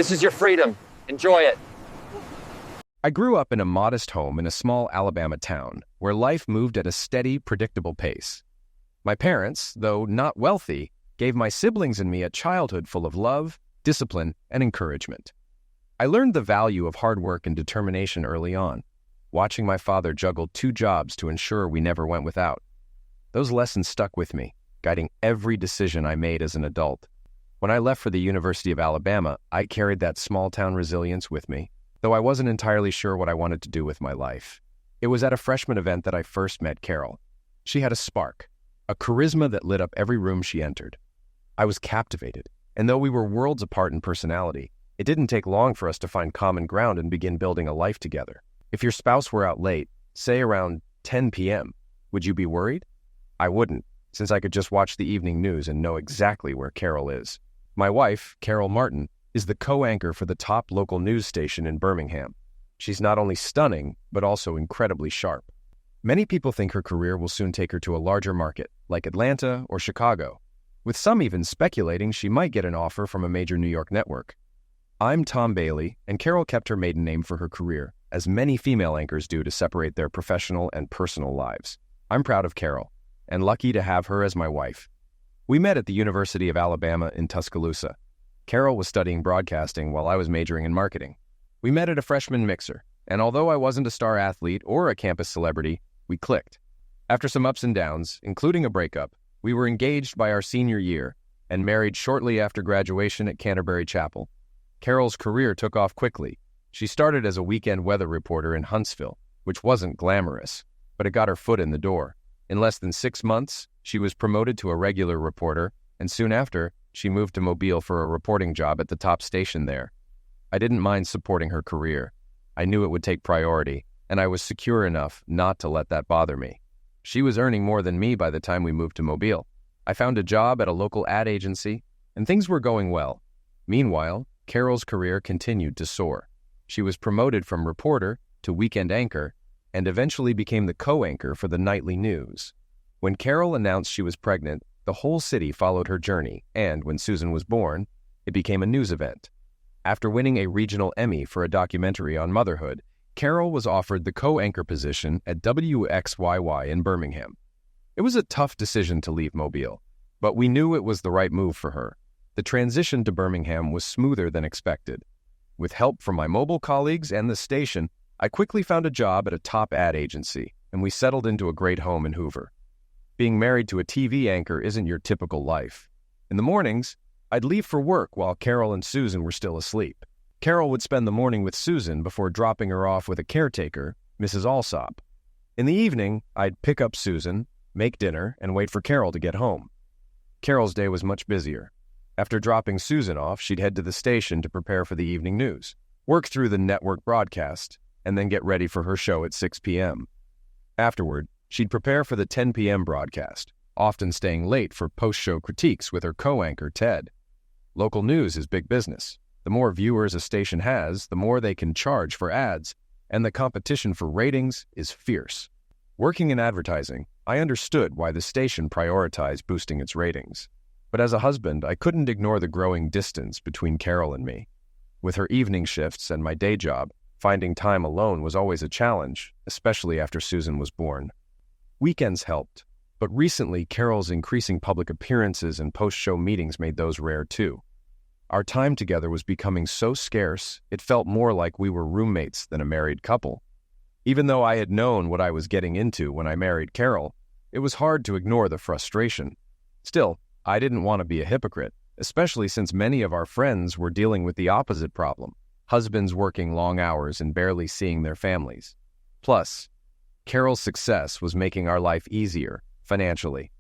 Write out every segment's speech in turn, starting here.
This is your freedom. Enjoy it. I grew up in a modest home in a small Alabama town where life moved at a steady, predictable pace. My parents, though not wealthy, gave my siblings and me a childhood full of love, discipline, and encouragement. I learned the value of hard work and determination early on, watching my father juggle 2 jobs to ensure we never went without. Those lessons stuck with me, guiding every decision I made as an adult. When I left for the University of Alabama, I carried that small-town resilience with me, though I wasn't entirely sure what I wanted to do with my life. It was at a freshman event that I first met Carol. She had a spark, a charisma that lit up every room she entered. I was captivated, and though we were worlds apart in personality, it didn't take long for us to find common ground and begin building a life together. If your spouse were out late, say around 10 p.m., would you be worried? I wouldn't, since I could just watch the evening news and know exactly where Carol is. My wife, Carol Martin, is the co-anchor for the top local news station in Birmingham. She's not only stunning, but also incredibly sharp. Many people think her career will soon take her to a larger market, like Atlanta or Chicago, with some even speculating she might get an offer from a major New York network. I'm Tom Bailey, and Carol kept her maiden name for her career, as many female anchors do to separate their professional and personal lives. I'm proud of Carol, and lucky to have her as my wife. We met at the University of Alabama in Tuscaloosa. Carol was studying broadcasting while I was majoring in marketing. We met at a freshman mixer, and although I wasn't a star athlete or a campus celebrity, we clicked. After some ups and downs, including a breakup, we were engaged by our senior year and married shortly after graduation at Canterbury Chapel. Carol's career took off quickly. She started as a weekend weather reporter in Huntsville, which wasn't glamorous, but it got her foot in the door. In less than 6 months, she was promoted to a regular reporter, and soon after, she moved to Mobile for a reporting job at the top station there. I didn't mind supporting her career. I knew it would take priority, and I was secure enough not to let that bother me. She was earning more than me by the time we moved to Mobile. I found a job at a local ad agency, and things were going well. Meanwhile, Carol's career continued to soar. She was promoted from reporter to weekend anchor, and eventually became the co-anchor for the nightly news. When Carol announced she was pregnant, the whole city followed her journey, and when Susan was born, it became a news event. After winning a regional Emmy for a documentary on motherhood, Carol was offered the co-anchor position at WXYY in Birmingham. It was a tough decision to leave Mobile, but we knew it was the right move for her. The transition to Birmingham was smoother than expected. With help from my mobile colleagues and the station, I quickly found a job at a top ad agency, and we settled into a great home in Hoover. Being married to a TV anchor isn't your typical life. In the mornings, I'd leave for work while Carol and Susan were still asleep. Carol would spend the morning with Susan before dropping her off with a caretaker, Mrs. Alsop. In the evening, I'd pick up Susan, make dinner, and wait for Carol to get home. Carol's day was much busier. After dropping Susan off, she'd head to the station to prepare for the evening news, work through the network broadcast, and then get ready for her show at 6 p.m. Afterward, she'd prepare for the 10 p.m. broadcast, often staying late for post-show critiques with her co-anchor, Ted. Local news is big business. The more viewers a station has, the more they can charge for ads, and the competition for ratings is fierce. Working in advertising, I understood why the station prioritized boosting its ratings. But as a husband, I couldn't ignore the growing distance between Carol and me. With her evening shifts and my day job, finding time alone was always a challenge, especially after Susan was born. Weekends helped, but recently Carol's increasing public appearances and post-show meetings made those rare too. Our time together was becoming so scarce, it felt more like we were roommates than a married couple. Even though I had known what I was getting into when I married Carol, it was hard to ignore the frustration. Still, I didn't want to be a hypocrite, especially since many of our friends were dealing with the opposite problem. Husbands working long hours and barely seeing their families. Plus, Carol's success was making our life easier, financially.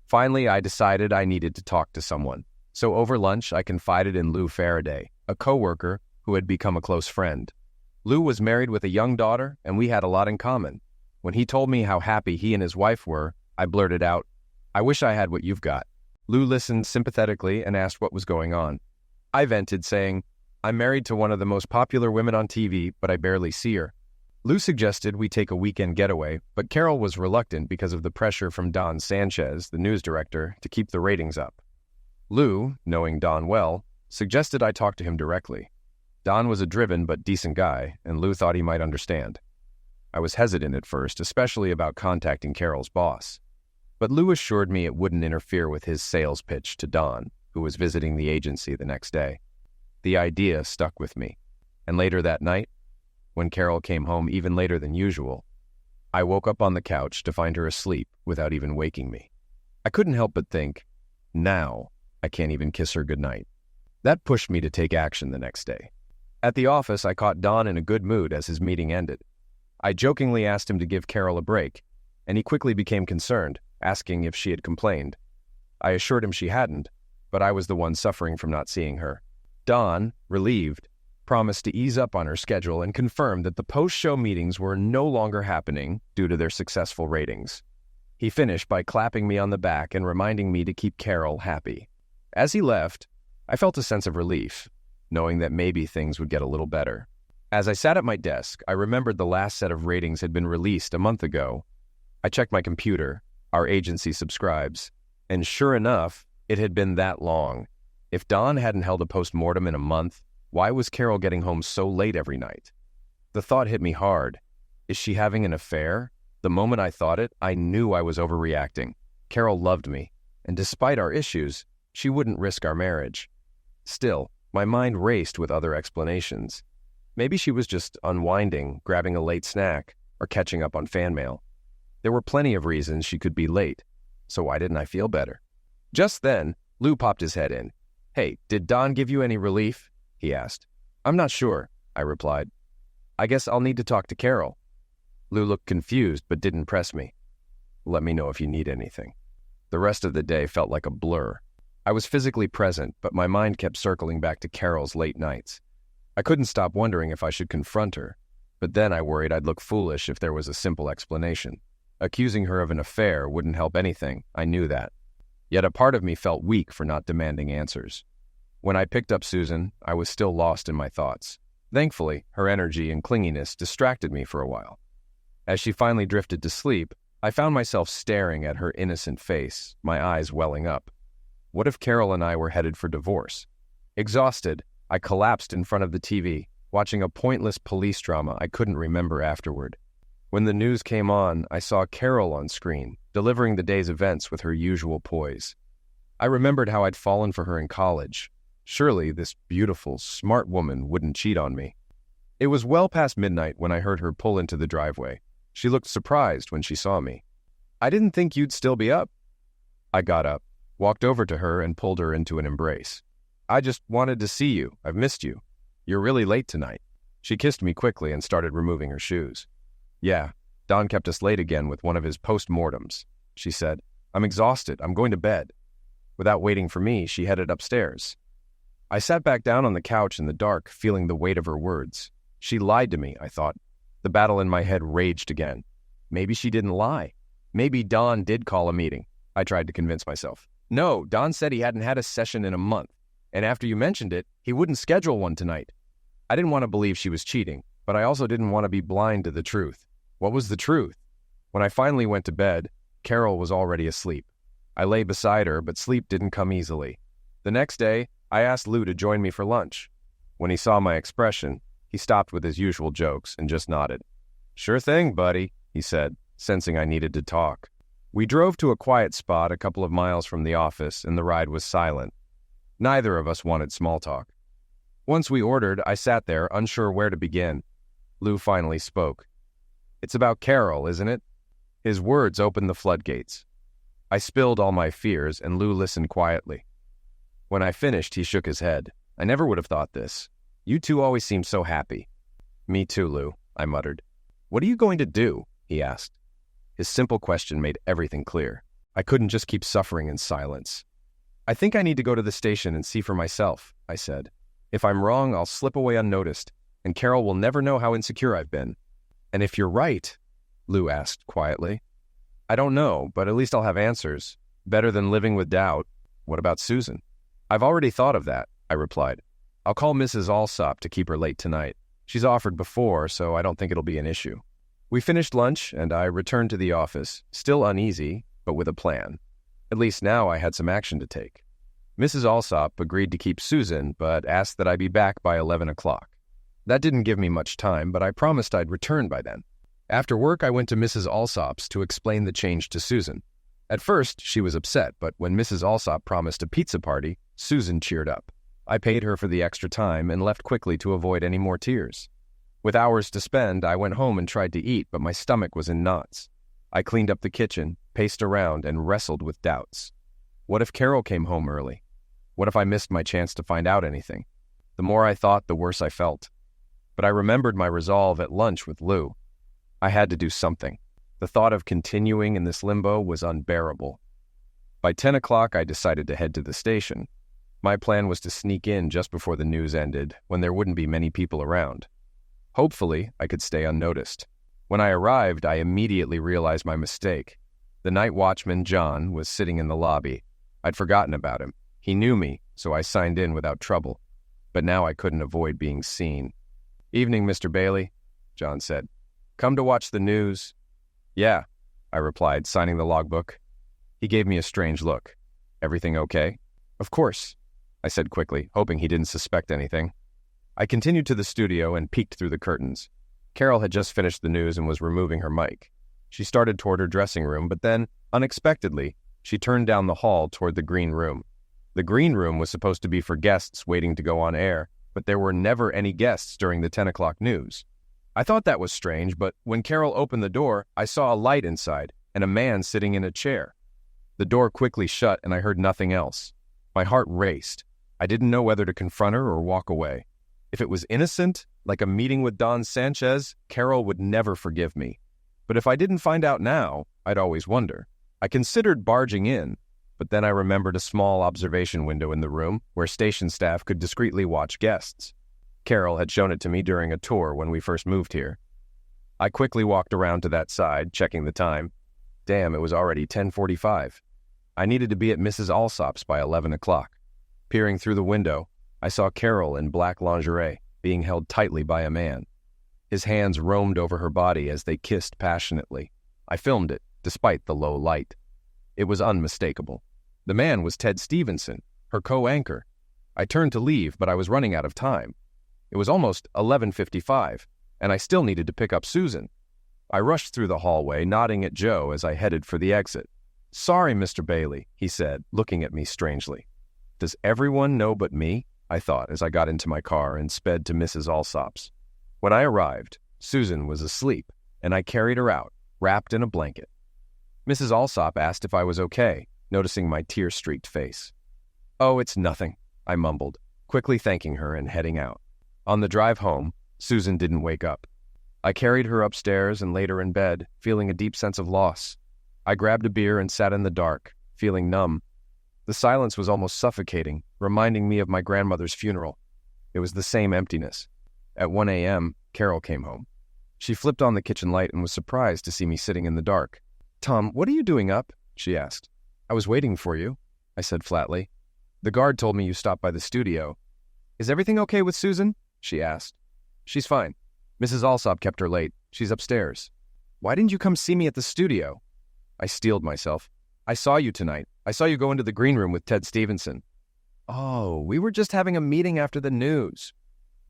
Finally, I decided I needed to talk to someone. So over lunch, I confided in Lou Faraday, a coworker who had become a close friend. Lou was married with a young daughter, and we had a lot in common. When he told me how happy he and his wife were, I blurted out, "I wish I had what you've got." Lou listened sympathetically and asked what was going on. I vented, saying, "I'm married to one of the most popular women on TV, but I barely see her." Lou suggested we take a weekend getaway, but Carol was reluctant because of the pressure from Don Sanchez, the news director, to keep the ratings up. Lou, knowing Don well, suggested I talk to him directly. Don was a driven but decent guy, and Lou thought he might understand. I was hesitant at first, especially about contacting Carol's boss. But Lou assured me it wouldn't interfere with his sales pitch to Don, who was visiting the agency the next day. The idea stuck with me, and later that night, when Carol came home even later than usual, I woke up on the couch to find her asleep without even waking me. I couldn't help but think, now I can't even kiss her goodnight. That pushed me to take action the next day. At the office, I caught Don in a good mood as his meeting ended. I jokingly asked him to give Carol a break, and he quickly became concerned, asking if she had complained. I assured him she hadn't, but I was the one suffering from not seeing her. Don, relieved, promised to ease up on her schedule and confirmed that the post-show meetings were no longer happening due to their successful ratings. He finished by clapping me on the back and reminding me to keep Carol happy. As he left, I felt a sense of relief, knowing that maybe things would get a little better. As I sat at my desk, I remembered the last set of ratings had been released a month ago. I checked my computer, our agency subscribes, and sure enough, it had been that long. If Don hadn't held a post-mortem in a month, why was Carol getting home so late every night? The thought hit me hard. Is she having an affair? The moment I thought it, I knew I was overreacting. Carol loved me, and despite our issues, she wouldn't risk our marriage. Still, my mind raced with other explanations. Maybe she was just unwinding, grabbing a late snack, or catching up on fan mail. There were plenty of reasons she could be late, so why didn't I feel better? Just then, Lou popped his head in. "Hey, did Don give you any relief?" he asked. "I'm not sure," I replied. "I guess I'll need to talk to Carol." Lou looked confused but didn't press me. "Let me know if you need anything." The rest of the day felt like a blur. I was physically present, but my mind kept circling back to Carol's late nights. I couldn't stop wondering if I should confront her, but then I worried I'd look foolish if there was a simple explanation. Accusing her of an affair wouldn't help anything, I knew that. Yet a part of me felt weak for not demanding answers. When I picked up Susan, I was still lost in my thoughts. Thankfully, her energy and clinginess distracted me for a while. As she finally drifted to sleep, I found myself staring at her innocent face, my eyes welling up. What if Carol and I were headed for divorce? Exhausted, I collapsed in front of the TV, watching a pointless police drama I couldn't remember afterward. When the news came on, I saw Carol on screen, delivering the day's events with her usual poise. I remembered how I'd fallen for her in college. Surely this beautiful, smart woman wouldn't cheat on me. It was well past midnight when I heard her pull into the driveway. She looked surprised when she saw me. "I didn't think you'd still be up." I got up, walked over to her, and pulled her into an embrace. "I just wanted to see you. I've missed you. You're really late tonight." She kissed me quickly and started removing her shoes. "Yeah, Don kept us late again with one of his post-mortems," she said. "I'm exhausted. I'm going to bed." Without waiting for me, she headed upstairs. I sat back down on the couch in the dark, feeling the weight of her words. She lied to me, I thought. The battle in my head raged again. Maybe she didn't lie. Maybe Don did call a meeting, I tried to convince myself. "No, Don said he hadn't had a session in a month, and after you mentioned it, he wouldn't schedule one tonight." I didn't want to believe she was cheating, but I also didn't want to be blind to the truth. What was the truth? When I finally went to bed, Carol was already asleep. I lay beside her, but sleep didn't come easily. The next day, I asked Lou to join me for lunch. When he saw my expression, he stopped with his usual jokes and just nodded. "Sure thing, buddy," he said, sensing I needed to talk. We drove to a quiet spot a couple of miles from the office, and the ride was silent. Neither of us wanted small talk. Once we ordered, I sat there, unsure where to begin. Lou finally spoke. "It's about Carol, isn't it?" His words opened the floodgates. I spilled all my fears, and Lou listened quietly. When I finished, he shook his head. "I never would have thought this. You two always seem so happy." "Me too, Lou," I muttered. "What are you going to do?" he asked. His simple question made everything clear. I couldn't just keep suffering in silence. "I think I need to go to the station and see for myself," I said. "If I'm wrong, I'll slip away unnoticed, and Carol will never know how insecure I've been." "And if you're right?" Lou asked quietly. "I don't know, but at least I'll have answers. Better than living with doubt. What about Susan?" "I've already thought of that," I replied. "I'll call Mrs. Alsop to keep her late tonight. She's offered before, so I don't think it'll be an issue." We finished lunch, and I returned to the office, still uneasy, but with a plan. At least now I had some action to take. Mrs. Alsop agreed to keep Susan, but asked that I be back by 11 o'clock. That didn't give me much time, but I promised I'd return by then. After work, I went to Mrs. Alsop's to explain the change to Susan. At first, she was upset, but when Mrs. Alsop promised a pizza party, Susan cheered up. I paid her for the extra time and left quickly to avoid any more tears. With hours to spend, I went home and tried to eat, but my stomach was in knots. I cleaned up the kitchen, paced around, and wrestled with doubts. What if Carol came home early? What if I missed my chance to find out anything? The more I thought, the worse I felt. But I remembered my resolve at lunch with Lou. I had to do something. The thought of continuing in this limbo was unbearable. By 10 o'clock, I decided to head to the station. My plan was to sneak in just before the news ended, when there wouldn't be many people around. Hopefully, I could stay unnoticed. When I arrived, I immediately realized my mistake. The night watchman, John, was sitting in the lobby. I'd forgotten about him. He knew me, so I signed in without trouble. But now I couldn't avoid being seen. "Evening, Mr. Bailey," John said. "Come to watch the news?" "Yeah," I replied, signing the logbook. He gave me a strange look. "Everything okay?" "Of course," I said quickly, hoping he didn't suspect anything. I continued to the studio and peeked through the curtains. Carol had just finished the news and was removing her mic. She started toward her dressing room, but then, unexpectedly, she turned down the hall toward the green room. The green room was supposed to be for guests waiting to go on air, but there were never any guests during the 10 o'clock news. I thought that was strange, but when Carol opened the door, I saw a light inside and a man sitting in a chair. The door quickly shut and I heard nothing else. My heart raced. I didn't know whether to confront her or walk away. If it was innocent, like a meeting with Don Sanchez, Carol would never forgive me. But if I didn't find out now, I'd always wonder. I considered barging in, but then I remembered a small observation window in the room where station staff could discreetly watch guests. Carol had shown it to me during a tour when we first moved here. I quickly walked around to that side, checking the time. Damn, it was already 10:45. I needed to be at Mrs. Alsop's by 11 o'clock. Peering through the window, I saw Carol in black lingerie, being held tightly by a man. His hands roamed over her body as they kissed passionately. I filmed it, despite the low light. It was unmistakable. The man was Ted Stevenson, her co-anchor. I turned to leave, but I was running out of time. It was almost 11:55, and I still needed to pick up Susan. I rushed through the hallway, nodding at Joe as I headed for the exit. "Sorry, Mr. Bailey," he said, looking at me strangely. Does everyone know but me? I thought as I got into my car and sped to Mrs. Alsop's. When I arrived, Susan was asleep, and I carried her out, wrapped in a blanket. Mrs. Alsop asked if I was okay, noticing my tear-streaked face. "Oh, it's nothing," I mumbled, quickly thanking her and heading out. On the drive home, Susan didn't wake up. I carried her upstairs and laid her in bed, feeling a deep sense of loss. I grabbed a beer and sat in the dark, feeling numb. The silence was almost suffocating, reminding me of my grandmother's funeral. It was the same emptiness. At 1 a.m., Carol came home. She flipped on the kitchen light and was surprised to see me sitting in the dark. "Tom, what are you doing up?" she asked. "I was waiting for you," I said flatly. "The guard told me you stopped by the studio." "Is everything okay with Susan?" she asked. "She's fine. Mrs. Alsop kept her late. She's upstairs." "Why didn't you come see me at the studio?" I steeled myself. "I saw you tonight. I saw you go into the green room with Ted Stevenson." "Oh, we were just having a meeting after the news."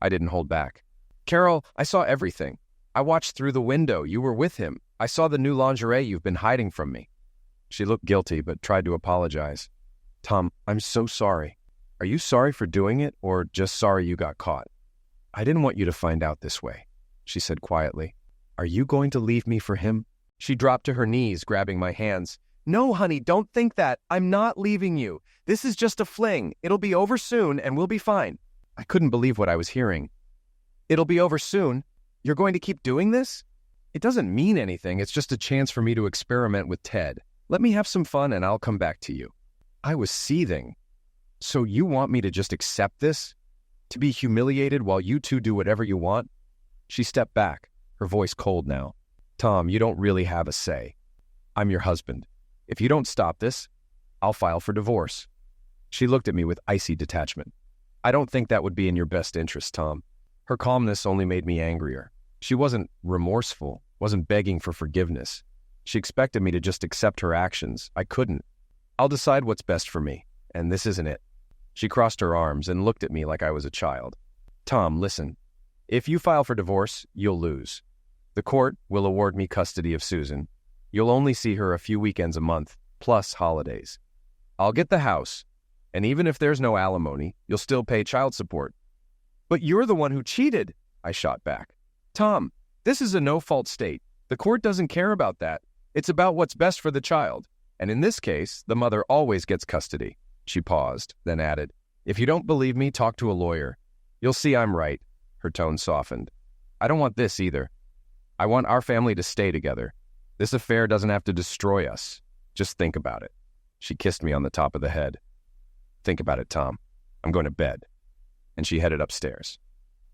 I didn't hold back. "Carol, I saw everything. I watched through the window. You were with him. I saw the new lingerie you've been hiding from me." She looked guilty, but tried to apologize. "Tom, I'm so sorry. Are you sorry for doing it, or just sorry you got caught?" "I didn't want you to find out this way," she said quietly. "Are you going to leave me for him?" She dropped to her knees, grabbing my hands. "No, honey, don't think that. I'm not leaving you. This is just a fling. It'll be over soon, and we'll be fine." I couldn't believe what I was hearing. "It'll be over soon? You're going to keep doing this?" "It doesn't mean anything. It's just a chance for me to experiment with Ted. Let me have some fun, and I'll come back to you." I was seething. "So you want me to just accept this? To be humiliated while you two do whatever you want?" She stepped back, her voice cold now. "Tom, you don't really have a say. I'm your husband. If you don't stop this, I'll file for divorce." She looked at me with icy detachment. "I don't think that would be in your best interest, Tom." Her calmness only made me angrier. She wasn't remorseful, wasn't begging for forgiveness. She expected me to just accept her actions. I couldn't. "I'll decide what's best for me, and this isn't it." She crossed her arms and looked at me like I was a child. "Tom, listen. If you file for divorce, you'll lose. The court will award me custody of Susan. You'll only see her a few weekends a month, plus holidays. I'll get the house, and even if there's no alimony, you'll still pay child support. But you're the one who cheated, I shot back. Tom, this is a no-fault state. The court doesn't care about that. It's about what's best for the child. And in this case, the mother always gets custody. She paused, then added, if you don't believe me, talk to a lawyer. You'll see I'm right. Her tone softened. I don't want this either. I want our family to stay together. This affair doesn't have to destroy us. Just think about it. She kissed me on the top of the head. Think about it, Tom. I'm going to bed. And she headed upstairs.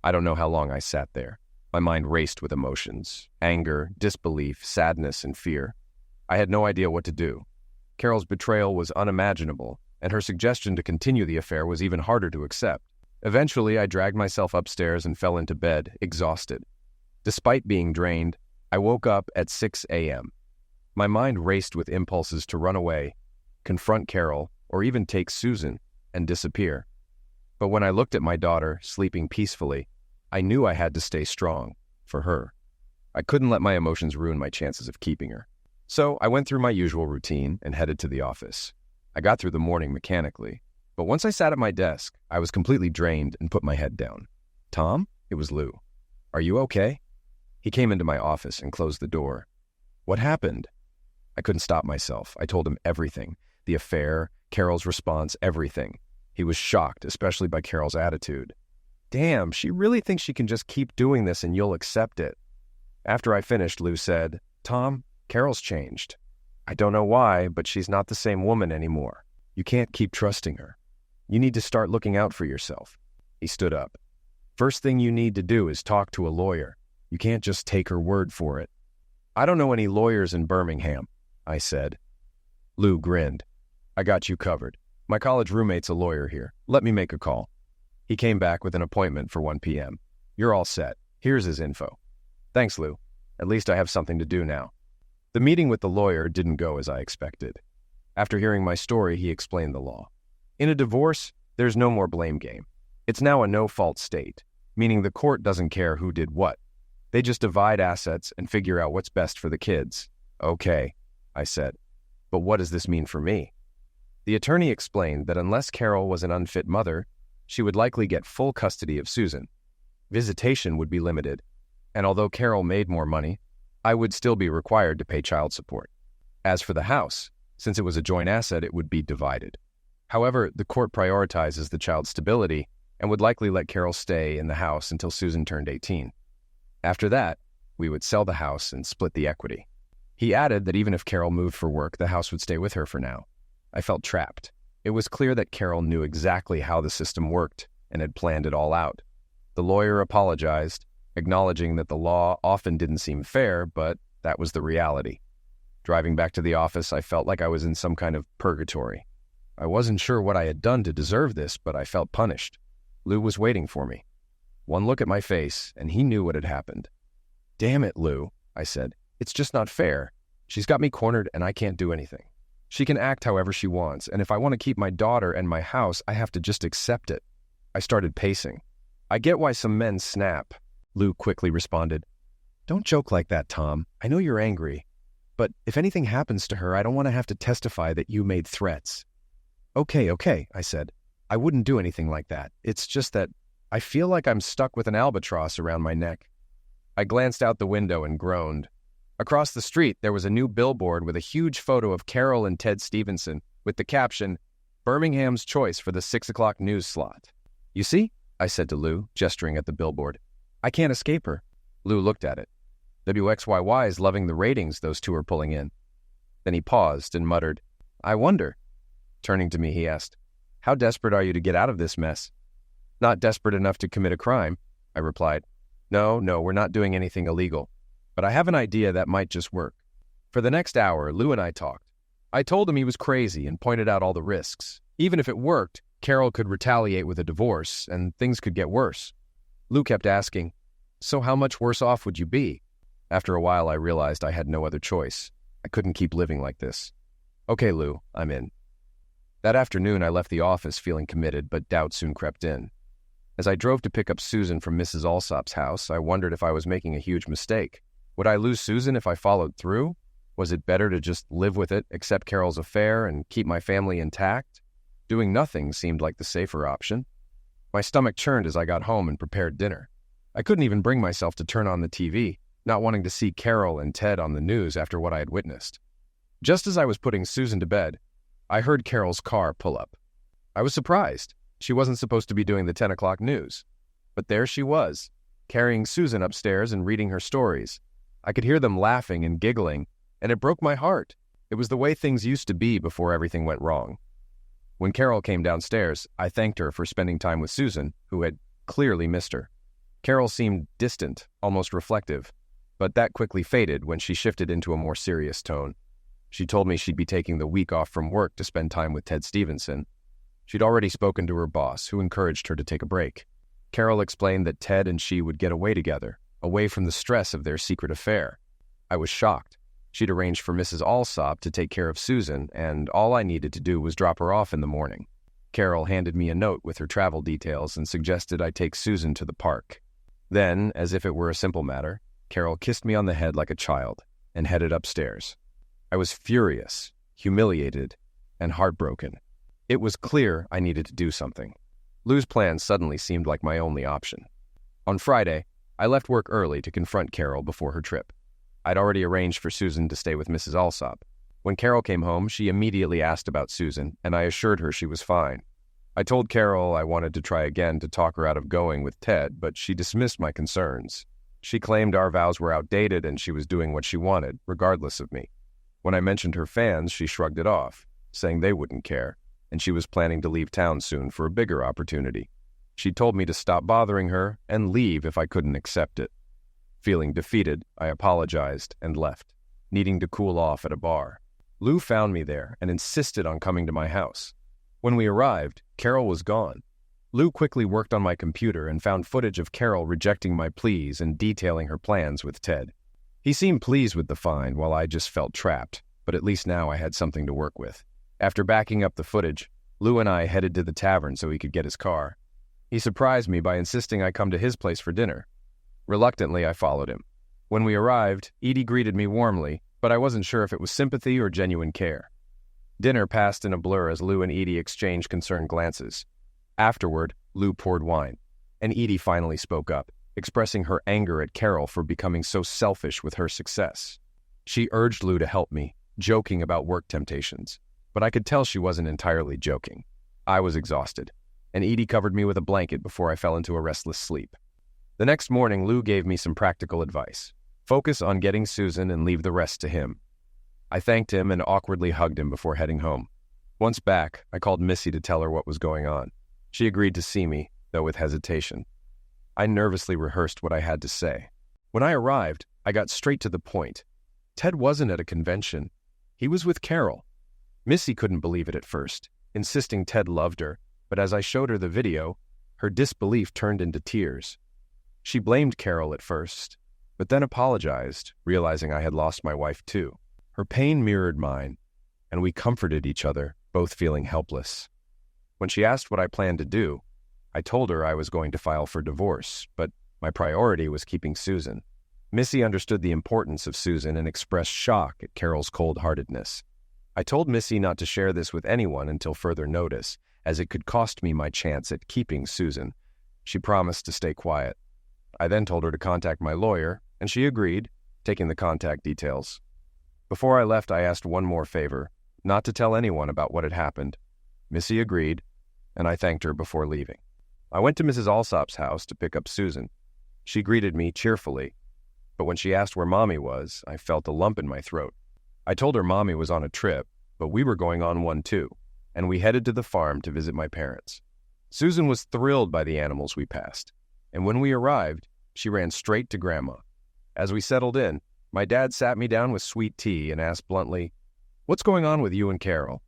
I don't know how long I sat there. My mind raced with emotions, anger, disbelief, sadness, and fear. I had no idea what to do. Carol's betrayal was unimaginable, and her suggestion to continue the affair was even harder to accept. Eventually, I dragged myself upstairs and fell into bed, exhausted. Despite being drained, I woke up at 6 a.m. My mind raced with impulses to run away, confront Carol, or even take Susan and disappear. But when I looked at my daughter, sleeping peacefully, I knew I had to stay strong for her. I couldn't let my emotions ruin my chances of keeping her. So I went through my usual routine and headed to the office. I got through the morning mechanically, but once I sat at my desk, I was completely drained and put my head down. Tom? It was Lou. Are you okay? He came into my office and closed the door. What happened? I couldn't stop myself. I told him everything. The affair, Carol's response, everything. He was shocked, especially by Carol's attitude. Damn, she really thinks she can just keep doing this and you'll accept it. After I finished, Lou said, Tom, Carol's changed. I don't know why, but she's not the same woman anymore. You can't keep trusting her. You need to start looking out for yourself. He stood up. First thing you need to do is talk to a lawyer. You can't just take her word for it. I don't know any lawyers in Birmingham, I said. Lou grinned. I got you covered. My college roommate's a lawyer here. Let me make a call. He came back with an appointment for 1 p.m. You're all set. Here's his info. Thanks, Lou. At least I have something to do now. The meeting with the lawyer didn't go as I expected. After hearing my story, he explained the law. In a divorce, there's no more blame game. It's now a no-fault state, meaning the court doesn't care who did what. They just divide assets and figure out what's best for the kids. Okay, I said. But what does this mean for me? The attorney explained that unless Carol was an unfit mother, she would likely get full custody of Susan. Visitation would be limited, and although Carol made more money, I would still be required to pay child support. As for the house, since it was a joint asset, it would be divided. However, the court prioritizes the child's stability and would likely let Carol stay in the house until Susan turned 18. After that, we would sell the house and split the equity. He added that even if Carol moved for work, the house would stay with her for now. I felt trapped. It was clear that Carol knew exactly how the system worked and had planned it all out. The lawyer apologized, acknowledging that the law often didn't seem fair, but that was the reality. Driving back to the office, I felt like I was in some kind of purgatory. I wasn't sure what I had done to deserve this, but I felt punished. Lou was waiting for me. One look at my face, and he knew what had happened. Damn it, Lou, I said. It's just not fair. She's got me cornered, and I can't do anything. She can act however she wants, and if I want to keep my daughter and my house, I have to just accept it. I started pacing. I get why some men snap, Lou quickly responded. Don't joke like that, Tom. I know you're angry. But if anything happens to her, I don't want to have to testify that you made threats. Okay, I said. I wouldn't do anything like that. It's just that I feel like I'm stuck with an albatross around my neck. I glanced out the window and groaned. Across the street, there was a new billboard with a huge photo of Carol and Ted Stevenson with the caption, Birmingham's choice for the 6 o'clock news slot. You see? I said to Lou, gesturing at the billboard. I can't escape her. Lou looked at it. WXYY is loving the ratings those two are pulling in. Then he paused and muttered, I wonder. Turning to me, he asked, How desperate are you to get out of this mess? Not desperate enough to commit a crime, I replied. No, we're not doing anything illegal. But I have an idea that might just work. For the next hour, Lou and I talked. I told him he was crazy and pointed out all the risks. Even if it worked, Carol could retaliate with a divorce, and things could get worse. Lou kept asking, So how much worse off would you be? After a while, I realized I had no other choice. I couldn't keep living like this. Okay, Lou, I'm in. That afternoon, I left the office feeling committed, but doubt soon crept in. As I drove to pick up Susan from Mrs. Alsop's house, I wondered if I was making a huge mistake. Would I lose Susan if I followed through? Was it better to just live with it, accept Carol's affair, and keep my family intact? Doing nothing seemed like the safer option. My stomach churned as I got home and prepared dinner. I couldn't even bring myself to turn on the TV, not wanting to see Carol and Ted on the news after what I had witnessed. Just as I was putting Susan to bed, I heard Carol's car pull up. I was surprised. She wasn't supposed to be doing the 10 o'clock news. But there she was, carrying Susan upstairs and reading her stories. I could hear them laughing and giggling, and it broke my heart. It was the way things used to be before everything went wrong. When Carol came downstairs, I thanked her for spending time with Susan, who had clearly missed her. Carol seemed distant, almost reflective, but that quickly faded when she shifted into a more serious tone. She told me she'd be taking the week off from work to spend time with Ted Stevenson. She'd already spoken to her boss, who encouraged her to take a break. Carol explained that Ted and she would get away together, away from the stress of their secret affair. I was shocked. She'd arranged for Mrs. Alsop to take care of Susan, and all I needed to do was drop her off in the morning. Carol handed me a note with her travel details and suggested I take Susan to the park. Then, as if it were a simple matter, Carol kissed me on the head like a child and headed upstairs. I was furious, humiliated, and heartbroken. It was clear I needed to do something. Lou's plan suddenly seemed like my only option. On Friday, I left work early to confront Carol before her trip. I'd already arranged for Susan to stay with Mrs. Alsop. When Carol came home, she immediately asked about Susan, and I assured her she was fine. I told Carol I wanted to try again to talk her out of going with Ted, but she dismissed my concerns. She claimed our vows were outdated and she was doing what she wanted, regardless of me. When I mentioned her fans, she shrugged it off, saying they wouldn't care, and she was planning to leave town soon for a bigger opportunity. She told me to stop bothering her and leave if I couldn't accept it. Feeling defeated, I apologized and left, needing to cool off at a bar. Lou found me there and insisted on coming to my house. When we arrived, Carol was gone. Lou quickly worked on my computer and found footage of Carol rejecting my pleas and detailing her plans with Ted. He seemed pleased with the find while I just felt trapped, but at least now I had something to work with. After backing up the footage, Lou and I headed to the tavern so he could get his car. He surprised me by insisting I come to his place for dinner. Reluctantly, I followed him. When we arrived, Edie greeted me warmly, but I wasn't sure if it was sympathy or genuine care. Dinner passed in a blur as Lou and Edie exchanged concerned glances. Afterward, Lou poured wine, and Edie finally spoke up, expressing her anger at Carol for becoming so selfish with her success. She urged Lou to help me, joking about work temptations, but I could tell she wasn't entirely joking. I was exhausted, and Edie covered me with a blanket before I fell into a restless sleep. The next morning, Lou gave me some practical advice. Focus on getting Susan and leave the rest to him. I thanked him and awkwardly hugged him before heading home. Once back, I called Missy to tell her what was going on. She agreed to see me, though with hesitation. I nervously rehearsed what I had to say. When I arrived, I got straight to the point. Ted wasn't at a convention. He was with Carol. Missy couldn't believe it at first, insisting Ted loved her, but as I showed her the video, her disbelief turned into tears. She blamed Carol at first, but then apologized, realizing I had lost my wife too. Her pain mirrored mine, and we comforted each other, both feeling helpless. When she asked what I planned to do, I told her I was going to file for divorce, but my priority was keeping Susan. Missy understood the importance of Susan and expressed shock at Carol's cold-heartedness. I told Missy not to share this with anyone until further notice, as it could cost me my chance at keeping Susan. She promised to stay quiet. I then told her to contact my lawyer, and she agreed, taking the contact details. Before I left, I asked one more favor, not to tell anyone about what had happened. Missy agreed, and I thanked her before leaving. I went to Mrs. Alsop's house to pick up Susan. She greeted me cheerfully, but when she asked where Mommy was, I felt a lump in my throat. I told her Mommy was on a trip, but we were going on one too, and we headed to the farm to visit my parents. Susan was thrilled by the animals we passed, and when we arrived, she ran straight to Grandma. As we settled in, my dad sat me down with sweet tea and asked bluntly, "What's going on with you and Carol?"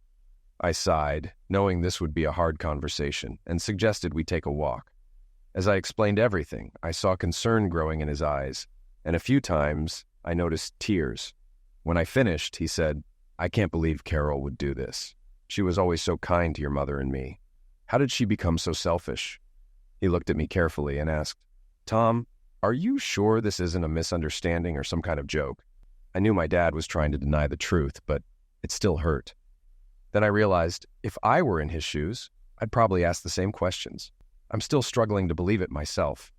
I sighed, knowing this would be a hard conversation, and suggested we take a walk. As I explained everything, I saw concern growing in his eyes, and a few times I noticed tears. When I finished, he said, "I can't believe Carol would do this. She was always so kind to your mother and me. How did she become so selfish?" He looked at me carefully and asked, "Tom, are you sure this isn't a misunderstanding or some kind of joke?" I knew my dad was trying to deny the truth, but it still hurt. Then I realized if I were in his shoes, I'd probably ask the same questions. I'm still struggling to believe it myself.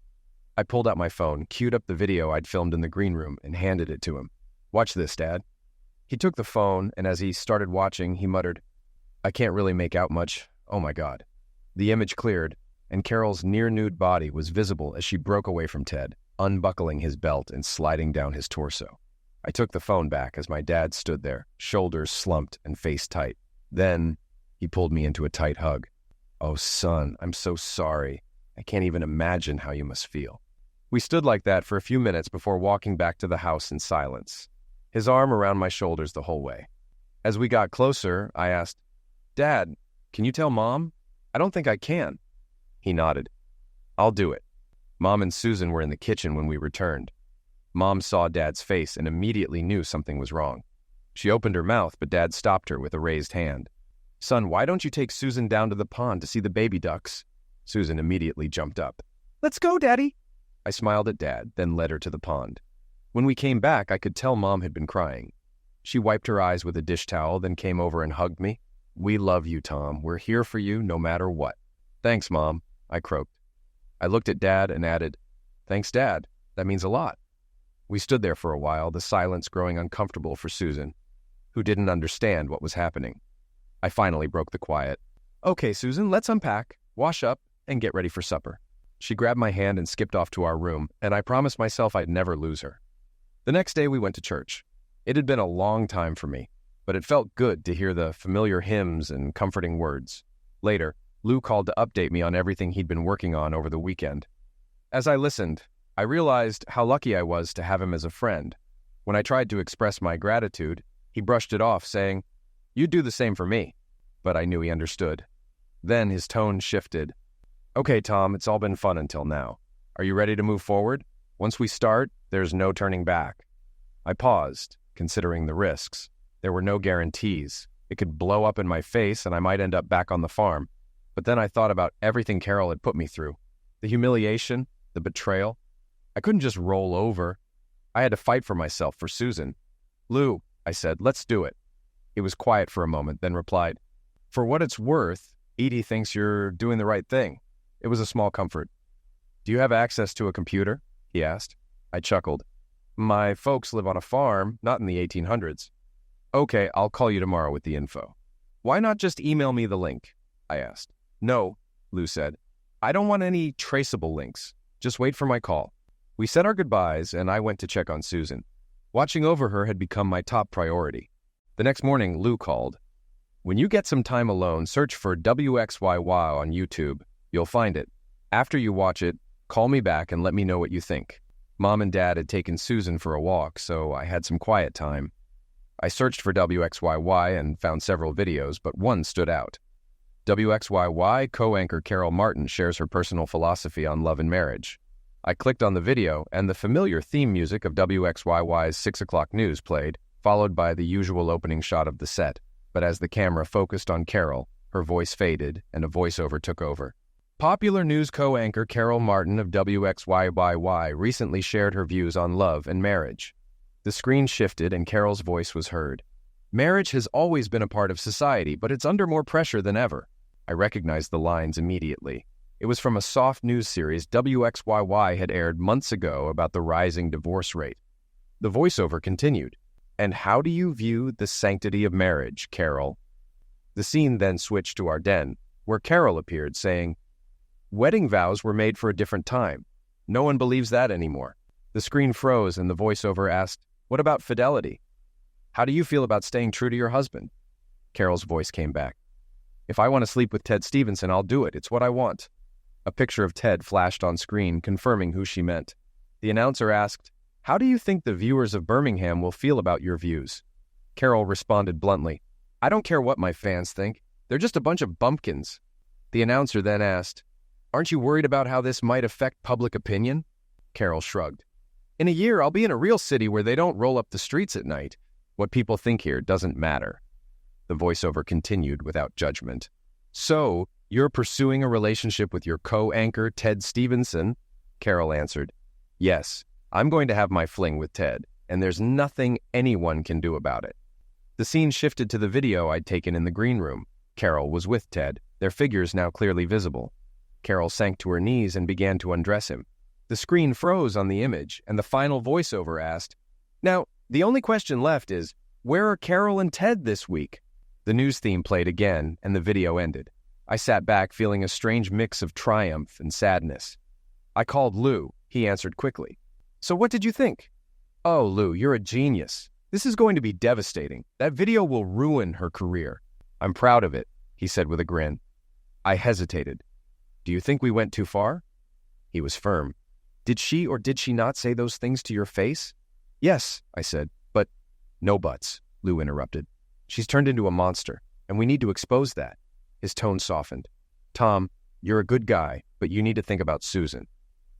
I pulled out my phone, queued up the video I'd filmed in the green room, and handed it to him. "Watch this, Dad." He took the phone, and as he started watching, he muttered, "I can't really make out much. Oh my God." The image cleared, and Carol's near-nude body was visible as she broke away from Ted, unbuckling his belt and sliding down his torso. I took the phone back as my dad stood there, shoulders slumped and face tight. Then he pulled me into a tight hug. "Oh, son, I'm so sorry. I can't even imagine how you must feel." We stood like that for a few minutes before walking back to the house in silence, his arm around my shoulders the whole way. As we got closer, I asked, "Dad, can you tell Mom? I don't think I can." He nodded. "I'll do it." Mom and Susan were in the kitchen when we returned. Mom saw Dad's face and immediately knew something was wrong. She opened her mouth, but Dad stopped her with a raised hand. "Son, why don't you take Susan down to the pond to see the baby ducks?" Susan immediately jumped up. "Let's go, Daddy." I smiled at Dad, then led her to the pond. When we came back, I could tell Mom had been crying. She wiped her eyes with a dish towel, then came over and hugged me. "We love you, Tom. We're here for you no matter what." "Thanks, Mom," I croaked. I looked at Dad and added, "Thanks, Dad. That means a lot." We stood there for a while, the silence growing uncomfortable for Susan, who didn't understand what was happening. I finally broke the quiet. "Okay, Susan, let's unpack, wash up, and get ready for supper." She grabbed my hand and skipped off to our room, and I promised myself I'd never lose her. The next day we went to church. It had been a long time for me, but it felt good to hear the familiar hymns and comforting words. Later, Lou called to update me on everything he'd been working on over the weekend. As I listened, I realized how lucky I was to have him as a friend. When I tried to express my gratitude, he brushed it off, saying, "You'd do the same for me." But I knew he understood. Then his tone shifted. "Okay, Tom, it's all been fun until now. Are you ready to move forward? Once we start, there's no turning back." I paused, considering the risks. There were no guarantees. It could blow up in my face and I might end up back on the farm. But then I thought about everything Carol had put me through. The humiliation, the betrayal. I couldn't just roll over. I had to fight for myself, for Susan. "Lou," I said, "let's do it." He was quiet for a moment, then replied, "For what it's worth, Edie thinks you're doing the right thing." It was a small comfort. "Do you have access to a computer?" he asked. I chuckled. "My folks live on a farm, not in the 1800s. "Okay, I'll call you tomorrow with the info." "Why not just email me the link?" I asked. "No," Lou said. "I don't want any traceable links. Just wait for my call." We said our goodbyes, and I went to check on Susan. Watching over her had become my top priority. The next morning, Lou called. "When you get some time alone, search for WXYY on YouTube. You'll find it. After you watch it, call me back and let me know what you think." Mom and Dad had taken Susan for a walk, so I had some quiet time. I searched for WXYY and found several videos, but one stood out. WXYY co-anchor Carol Martin shares her personal philosophy on love and marriage. I clicked on the video, and the familiar theme music of WXYY's 6 o'clock news played, followed by the usual opening shot of the set. But as the camera focused on Carol, her voice faded and a voiceover took over. Popular news co-anchor Carol Martin of WXYY recently shared her views on love and marriage. The screen shifted and Carol's voice was heard. "Marriage has always been a part of society, but it's under more pressure than ever." I recognized the lines immediately. It was from a soft news series WXYY had aired months ago about the rising divorce rate. The voiceover continued. "And how do you view the sanctity of marriage, Carol?" The scene then switched to our den, where Carol appeared, saying, "Wedding vows were made for a different time. No one believes that anymore." The screen froze and the voiceover asked, "What about fidelity? How do you feel about staying true to your husband?" Carol's voice came back. "If I want to sleep with Ted Stevenson, I'll do it. It's what I want." A picture of Ted flashed on screen, confirming who she meant. The announcer asked, "How do you think the viewers of Birmingham will feel about your views?" Carol responded bluntly, "I don't care what my fans think. They're just a bunch of bumpkins." The announcer then asked, "Aren't you worried about how this might affect public opinion?" Carol shrugged. "In a year, I'll be in a real city where they don't roll up the streets at night. What people think here doesn't matter." The voiceover continued without judgment. "So, You're pursuing a relationship with your co-anchor, Ted Stevenson? Carol answered. Yes, I'm going to have my fling with Ted, and there's nothing anyone can do about it. The scene shifted to the video I'd taken in the green room. Carol was with Ted, their figures now clearly visible. Carol sank to her knees and began to undress him. The screen froze on the image, and the final voiceover asked, "Now, the only question left is, where are Carol and Ted this week?" The news theme played again, and the video ended. I sat back feeling a strange mix of triumph and sadness. I called Lou. He answered quickly. "So what did you think?" "Oh, Lou, you're a genius. This is going to be devastating. That video will ruin her career." "I'm proud of it," he said with a grin. I hesitated. "Do you think we went too far?" He was firm. "Did she or did she not say those things to your face?" "Yes," I said, "but—" "No buts," Lou interrupted. "She's turned into a monster, and we need to expose that." His tone softened. "Tom, you're a good guy, but you need to think about Susan.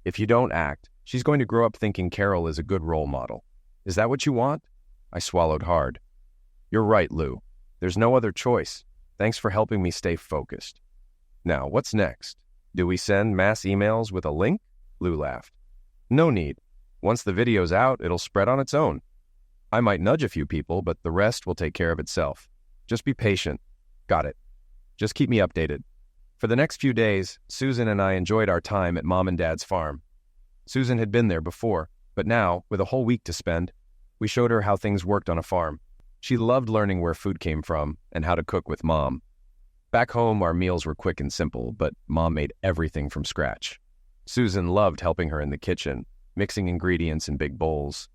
If you don't act, she's going to grow up thinking Carol is a good role model. Is that what you want?" I swallowed hard. "You're right, Lou. There's no other choice. Thanks for helping me stay focused. Now, what's next? Do we send mass emails with a link?" Lou laughed. "No need. Once the video's out, it'll spread on its own. I might nudge a few people, but the rest will take care of itself. Just be patient." "Got it. Just keep me updated." For the next few days, Susan and I enjoyed our time at Mom and Dad's farm. Susan had been there before, but now, with a whole week to spend, we showed her how things worked on a farm. She loved learning where food came from and how to cook with Mom. Back home, our meals were quick and simple, but Mom made everything from scratch. Susan loved helping her in the kitchen, mixing ingredients in big bowls.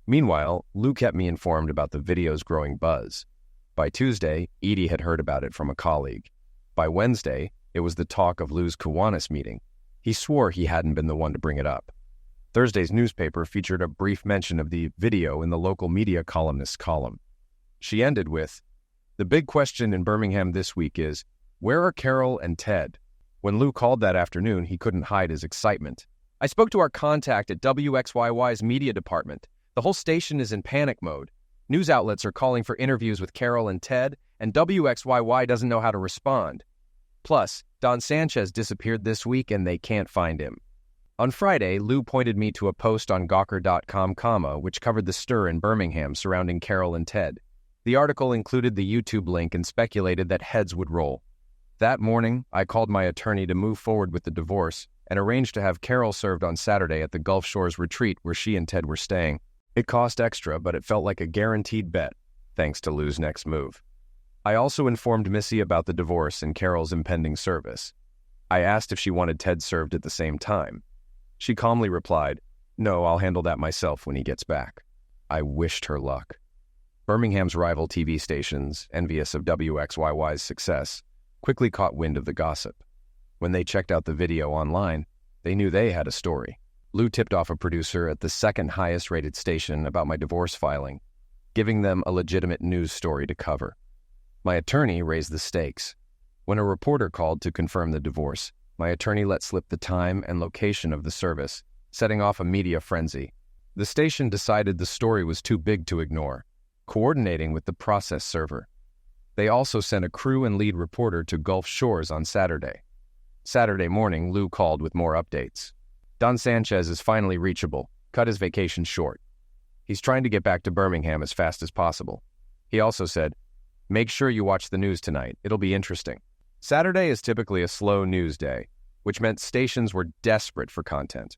Meanwhile, Lou kept me informed about the video's growing buzz. By Tuesday, Edie had heard about it from a colleague. By Wednesday, it was the talk of Lou's Kiwanis meeting. He swore he hadn't been the one to bring it up. Thursday's newspaper featured a brief mention of the video in the local media columnist's column. She ended with, "The big question in Birmingham this week is, where are Carol and Ted?" When Lou called that afternoon, he couldn't hide his excitement. "I spoke to our contact at WXYY's media department. The whole station is in panic mode. News outlets are calling for interviews with Carol and Ted, and WXYY doesn't know how to respond. Plus, Don Sanchez disappeared this week and they can't find him." On Friday, Lou pointed me to a post on Gawker.com, which covered the stir in Birmingham surrounding Carol and Ted. The article included the YouTube link and speculated that heads would roll. That morning, I called my attorney to move forward with the divorce and arranged to have Carol served on Saturday at the Gulf Shores retreat where she and Ted were staying. It cost extra, but it felt like a guaranteed bet, thanks to Lou's next move. I also informed Missy about the divorce and Carol's impending service. I asked if she wanted Ted served at the same time. She calmly replied, "No, I'll handle that myself when he gets back." I wished her luck. Birmingham's rival TV stations, envious of WXYY's success, quickly caught wind of the gossip. When they checked out the video online, they knew they had a story. Lou tipped off a producer at the second highest rated station about my divorce filing, giving them a legitimate news story to cover. My attorney raised the stakes. When a reporter called to confirm the divorce, my attorney let slip the time and location of the service, setting off a media frenzy. The station decided the story was too big to ignore, coordinating with the process server. They also sent a crew and lead reporter to Gulf Shores on Saturday. Saturday morning, Lou called with more updates. Don Sanchez is finally reachable, cut his vacation short. He's trying to get back to Birmingham as fast as possible. He also said, "Make sure you watch the news tonight. It'll be interesting." Saturday is typically a slow news day, which meant stations were desperate for content.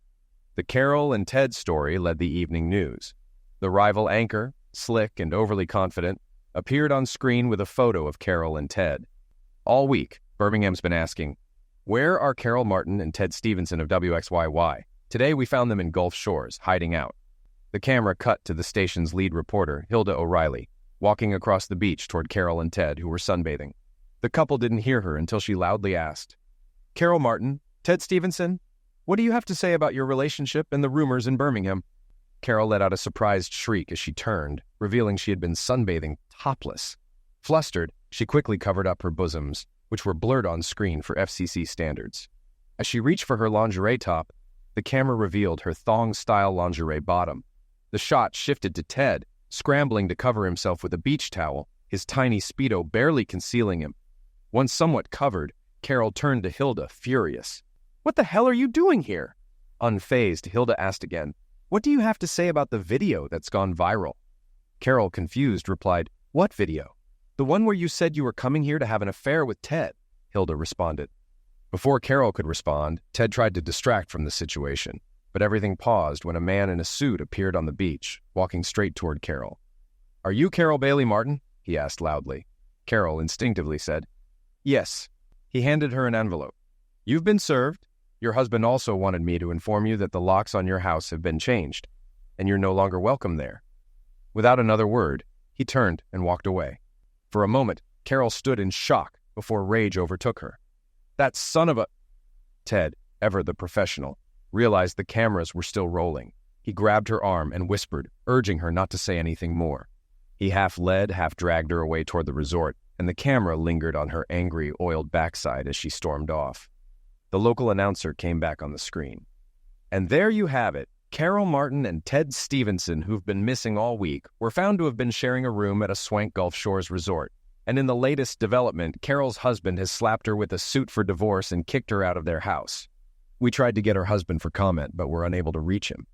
The Carol and Ted story led the evening news. The rival anchor, slick and overly confident, appeared on screen with a photo of Carol and Ted. All week, Birmingham's been asking, "Where are Carol Martin and Ted Stevenson of WXYY? Today we found them in Gulf Shores, hiding out." The camera cut to the station's lead reporter, Hilda O'Reilly, walking across the beach toward Carol and Ted, who were sunbathing. The couple didn't hear her until she loudly asked, "Carol Martin, Ted Stevenson, what do you have to say about your relationship and the rumors in Birmingham?" Carol let out a surprised shriek as she turned, revealing she had been sunbathing topless. Flustered, she quickly covered up her bosoms, which were blurred on screen for FCC standards. As she reached for her lingerie top, the camera revealed her thong-style lingerie bottom. The shot shifted to Ted, scrambling to cover himself with a beach towel, his tiny Speedo barely concealing him. Once somewhat covered, Carol turned to Hilda, furious. "What the hell are you doing here?" Unfazed, Hilda asked again, "What do you have to say about the video that's gone viral?" Carol, confused, replied, "What video?" "The one where you said you were coming here to have an affair with Ted," Hilda responded. Before Carol could respond, Ted tried to distract from the situation, but everything paused when a man in a suit appeared on the beach, walking straight toward Carol. "Are you Carol Bailey Martin?" he asked loudly. Carol instinctively said, "Yes." He handed her an envelope. "You've been served. Your husband also wanted me to inform you that the locks on your house have been changed, and you're no longer welcome there." Without another word, he turned and walked away. For a moment, Carol stood in shock before rage overtook her. "That son of a—" Ted, ever the professional, realized the cameras were still rolling. He grabbed her arm and whispered, urging her not to say anything more. He half led, half dragged her away toward the resort, and the camera lingered on her angry, oiled backside as she stormed off. The local announcer came back on the screen. "And there you have it. Carol Martin and Ted Stevenson, who've been missing all week, were found to have been sharing a room at a swank Gulf Shores resort. And in the latest development, Carol's husband has slapped her with a suit for divorce and kicked her out of their house. We tried to get her husband for comment, but were unable to reach him.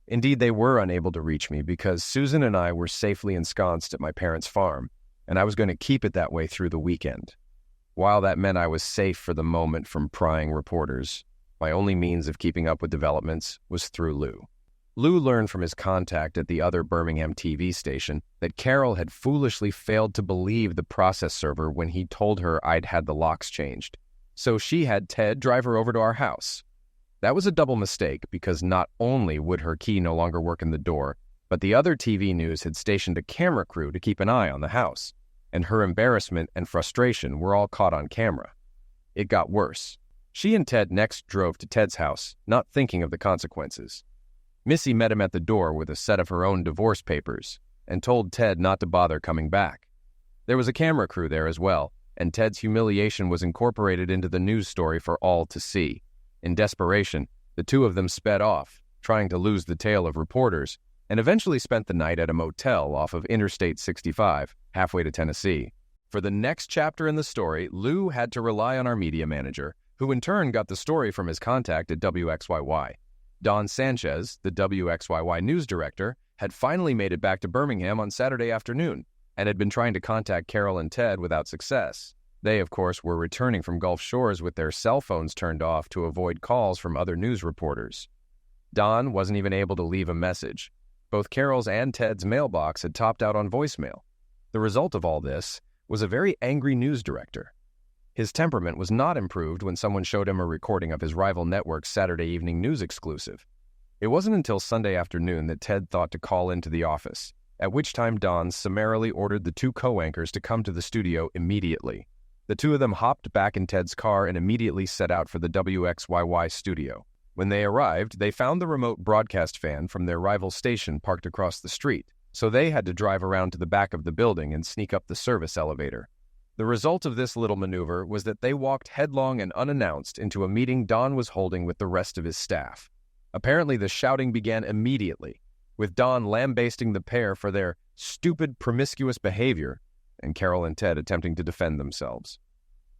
Indeed, they were unable to reach me because Susan and I were safely ensconced at my parents' farm, and I was going to keep it that way through the weekend. While that meant I was safe for the moment from prying reporters, my only means of keeping up with developments was through Lou. Lou learned from his contact at the other Birmingham TV station that Carol had foolishly failed to believe the process server when he told her I'd had the locks changed. So she had Ted drive her over to our house. That was a double mistake because not only would her key no longer work in the door, but the other TV news had stationed a camera crew to keep an eye on the house, and her embarrassment and frustration were all caught on camera. It got worse. She and Ted next drove to Ted's house, not thinking of the consequences. Missy met him at the door with a set of her own divorce papers and told Ted not to bother coming back. There was a camera crew there as well, and Ted's humiliation was incorporated into the news story for all to see. In desperation, the two of them sped off, trying to lose the tail of reporters, and eventually spent the night at a motel off of Interstate 65, halfway to Tennessee. For the next chapter in the story, Lou had to rely on our media manager, who in turn got the story from his contact at WXYY. Don Sanchez, the WXYY news director, had finally made it back to Birmingham on Saturday afternoon and had been trying to contact Carol and Ted without success. They, of course, were returning from Gulf Shores with their cell phones turned off to avoid calls from other news reporters. Don wasn't even able to leave a message. Both Carol's and Ted's mailbox had topped out on voicemail. The result of all this was a very angry news director. His temperament was not improved when someone showed him a recording of his rival network's Saturday evening news exclusive. It wasn't until Sunday afternoon that Ted thought to call into the office, at which time Don summarily ordered the two co-anchors to come to the studio immediately. The two of them hopped back in Ted's car and immediately set out for the WXYY studio. When they arrived, they found the remote broadcast van from their rival station parked across the street, so they had to drive around to the back of the building and sneak up the service elevator. The result of this little maneuver was that they walked headlong and unannounced into a meeting Don was holding with the rest of his staff. Apparently, the shouting began immediately, with Don lambasting the pair for their stupid, promiscuous behavior, and Carol and Ted attempting to defend themselves.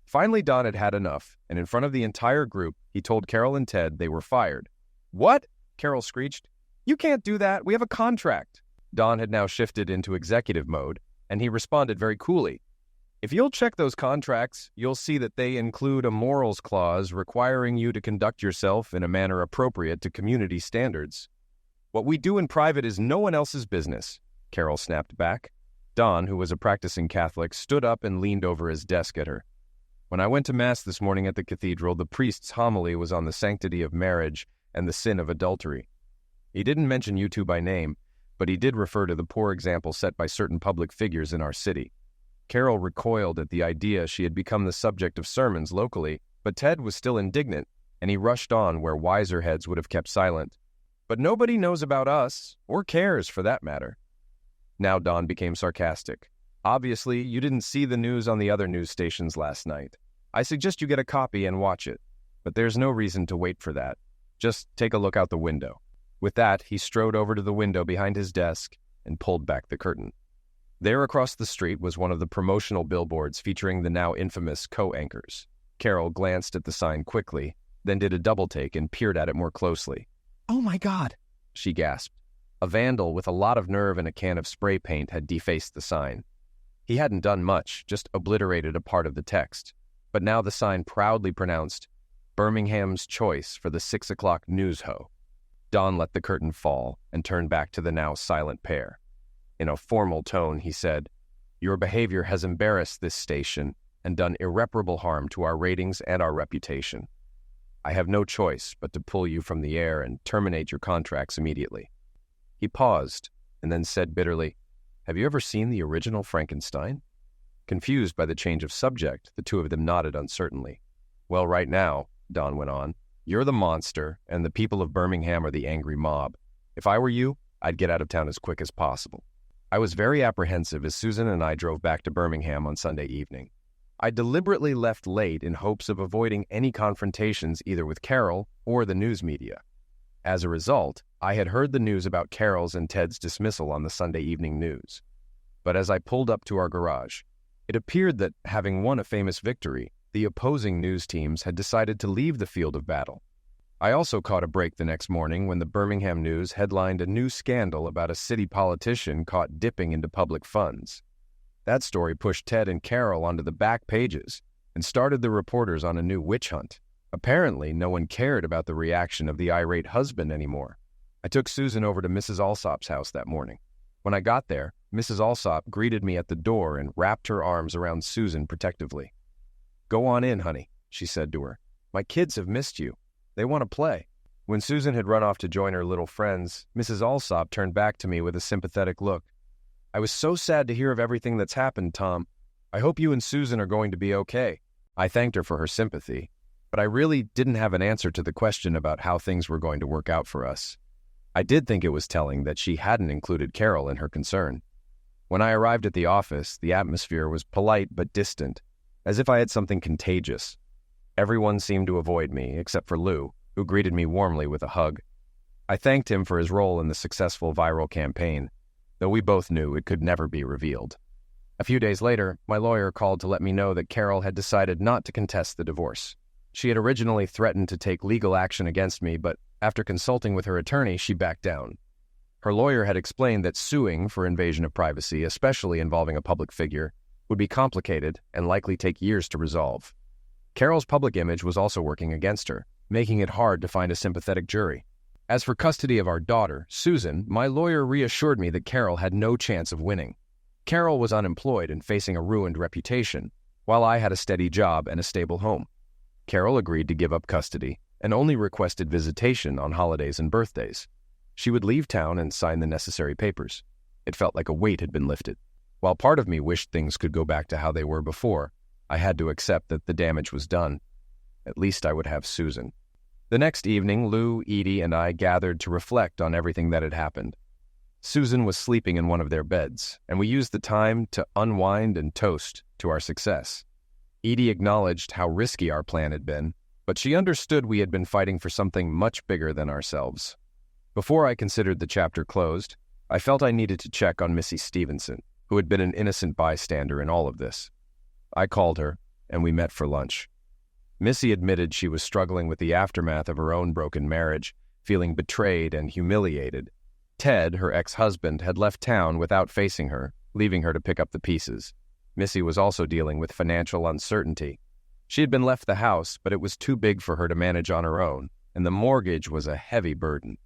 Finally, Don had had enough, and in front of the entire group, he told Carol and Ted they were fired. "What?" Carol screeched. "You can't do that. We have a contract." Don had now shifted into executive mode, and he responded very coolly. "If you'll check those contracts, you'll see that they include a morals clause requiring you to conduct yourself in a manner appropriate to community standards." "What we do in private is no one else's business," Carol snapped back. Don, who was a practicing Catholic, stood up and leaned over his desk at her. "When I went to Mass this morning at the cathedral, the priest's homily was on the sanctity of marriage and the sin of adultery. He didn't mention you two by name, but he did refer to the poor example set by certain public figures in our city." Carol recoiled at the idea she had become the subject of sermons locally, but Ted was still indignant, and he rushed on where wiser heads would have kept silent. "But nobody knows about us, or cares for that matter." Now Don became sarcastic. "Obviously, you didn't see the news on the other news stations last night. I suggest you get a copy and watch it, but there's no reason to wait for that. Just take a look out the window." With that, he strode over to the window behind his desk and pulled back the curtain. There across the street was one of the promotional billboards featuring the now infamous co-anchors. Carol glanced at the sign quickly, then did a double-take and peered at it more closely. "Oh my God," she gasped. A vandal with a lot of nerve and a can of spray paint had defaced the sign. He hadn't done much, just obliterated a part of the text. But now the sign proudly pronounced, "Birmingham's choice for the 6 o'clock news ho." Don let the curtain fall and turned back to the now silent pair. In a formal tone, he said, "Your behavior has embarrassed this station and done irreparable harm to our ratings and our reputation. I have no choice but to pull you from the air and terminate your contracts immediately." He paused and then said bitterly, "Have you ever seen the original Frankenstein?" Confused by the change of subject, the two of them nodded uncertainly. "Well, right now," Don went on, "you're the monster, and the people of Birmingham are the angry mob. If I were you, I'd get out of town as quick as possible." I was very apprehensive as Susan and I drove back to Birmingham on Sunday evening. I deliberately left late in hopes of avoiding any confrontations either with Carol or the news media. As a result, I had heard the news about Carol's and Ted's dismissal on the Sunday evening news. But as I pulled up to our garage, it appeared that, having won a famous victory, the opposing news teams had decided to leave the field of battle. I also caught a break the next morning when the Birmingham News headlined a new scandal about a city politician caught dipping into public funds. That story pushed Ted and Carol onto the back pages and started the reporters on a new witch hunt. Apparently, no one cared about the reaction of the irate husband anymore. I took Susan over to Mrs. Alsop's house that morning. When I got there, Mrs. Alsop greeted me at the door and wrapped her arms around Susan protectively. "Go on in, honey," she said to her. "My kids have missed you. They want to play." When Susan had run off to join her little friends, Mrs. Alsop turned back to me with a sympathetic look. "I was so sad to hear of everything that's happened, Tom. I hope you and Susan are going to be okay." I thanked her for her sympathy, but I really didn't have an answer to the question about how things were going to work out for us. I did think it was telling that she hadn't included Carol in her concern. When I arrived at the office, the atmosphere was polite but distant, as if I had something contagious. Everyone seemed to avoid me, except for Lou, who greeted me warmly with a hug. I thanked him for his role in the successful viral campaign, though we both knew it could never be revealed. A few days later, my lawyer called to let me know that Carol had decided not to contest the divorce. She had originally threatened to take legal action against me, but after consulting with her attorney, she backed down. Her lawyer had explained that suing for invasion of privacy, especially involving a public figure, would be complicated and likely take years to resolve. Carol's public image was also working against her, making it hard to find a sympathetic jury. As for custody of our daughter, Susan, my lawyer reassured me that Carol had no chance of winning. Carol was unemployed and facing a ruined reputation, while I had a steady job and a stable home. Carol agreed to give up custody and only requested visitation on holidays and birthdays. She would leave town and sign the necessary papers. It felt like a weight had been lifted. While part of me wished things could go back to how they were before, I had to accept that the damage was done. At least I would have Susan. The next evening, Lou, Edie, and I gathered to reflect on everything that had happened. Susan was sleeping in one of their beds, and we used the time to unwind and toast to our success. Edie acknowledged how risky our plan had been, but she understood we had been fighting for something much bigger than ourselves. Before I considered the chapter closed, I felt I needed to check on Missy Stevenson, who had been an innocent bystander in all of this. I called her, and we met for lunch. Missy admitted she was struggling with the aftermath of her own broken marriage, feeling betrayed and humiliated. Ted, her ex-husband, had left town without facing her, leaving her to pick up the pieces. Missy was also dealing with financial uncertainty. She had been left the house, but it was too big for her to manage on her own, and the mortgage was a heavy burden.